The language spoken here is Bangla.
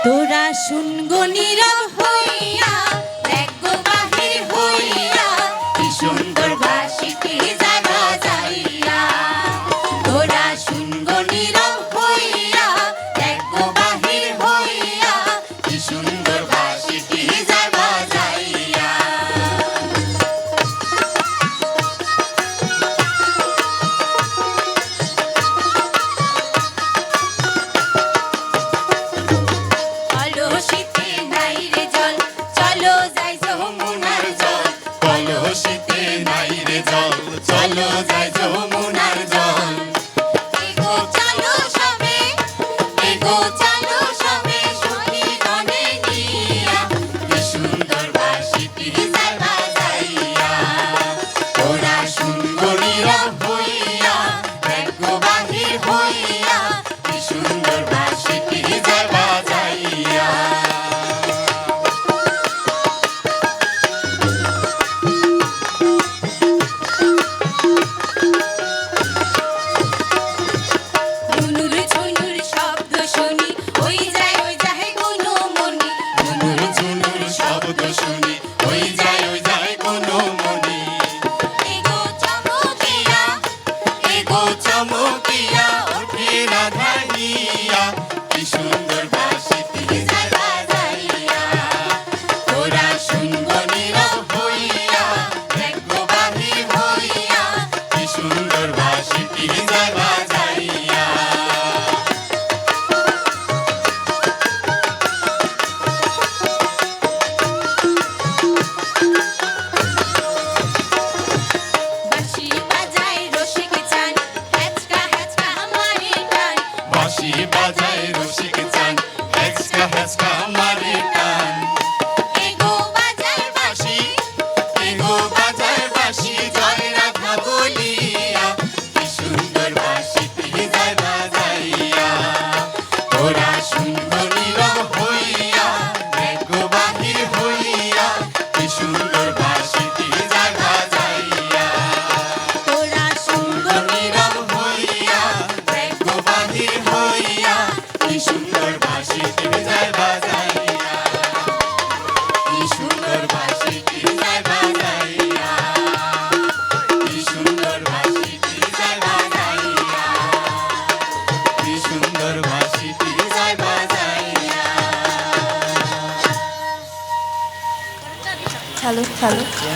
তোরা শুনগো নীরব হইয়া, দেখগো বাহির হইয়া, কি সুন্দর বাঁশিটি যায় বাজাইয়া। তোরা শুনগো নীরব হইয়া, দেখগো বাহির হইয়া, কি সুন্দর বাঁশিটি যায় বাজাইয়া। কলসিতে নাই রে জল, চলো যাই যমুনার জল। কলসিতে নাই রে জল, চলো যাই যমুনার জল। এগো চলো সবে, এগো চলো সবে, সখীগণে নিয়া, কি সুন্দর বাঁশিটি যায় বাজাইয়া। তোরা শুনগো নীরব হইয়া, দেখগো বাহির হইয়া, কি সুন্দর বাঁশিটি যায় বাজাইয়া। ঝুনুর ঝুনুর শব্দ শুনি, ওই যায় গুণমণি। ঝুনুর ঝুনুর শব্দ শুনি, ওই যায় কোনো মনি। এগো চমকিয়া, এগো চমকিয়া ওঠে রাধাইয়া, কি সুন্দর বাঁশিটি যায় বাজাইয়া। তোরা শুনগো নীরব হইয়া, দেখগো বাহির হইয়া, কি সুন্দর বাঁশিটি যায় বাজাইয়া। বাঁশি বাজায় রসিক চান, হেচকা হেচকা আমারে টান। বাঁশি বাজায় রসিক চান, হেচকা হেচকা মারে টান। এগো বাজায় বাঁশি, এগো বাজায় বাঁশি জয় রাধা বলিয়া, কি সুন্দর বাঁশিটি যায় বাজাইয়া। তোরা শুনগো নীরব হইয়া, দেখগো বাহির হইয়া, কি সুন্দর বাঁশিটি যায় বাজাইয়া। তোরা শুনগো নীরব হইয়া, দেখগো বাহির হইয়া, কি সুন্দর বাঁশিটি যায় বাজাইয়া। কি সুন্দর বাঁশিটি যায় বাজাইয়া। কি সুন্দর বাঁশিটি যায় বাজাইয়া। কি সুন্দর বাঁশিটি যায় বাজাইয়া। চালু চালু।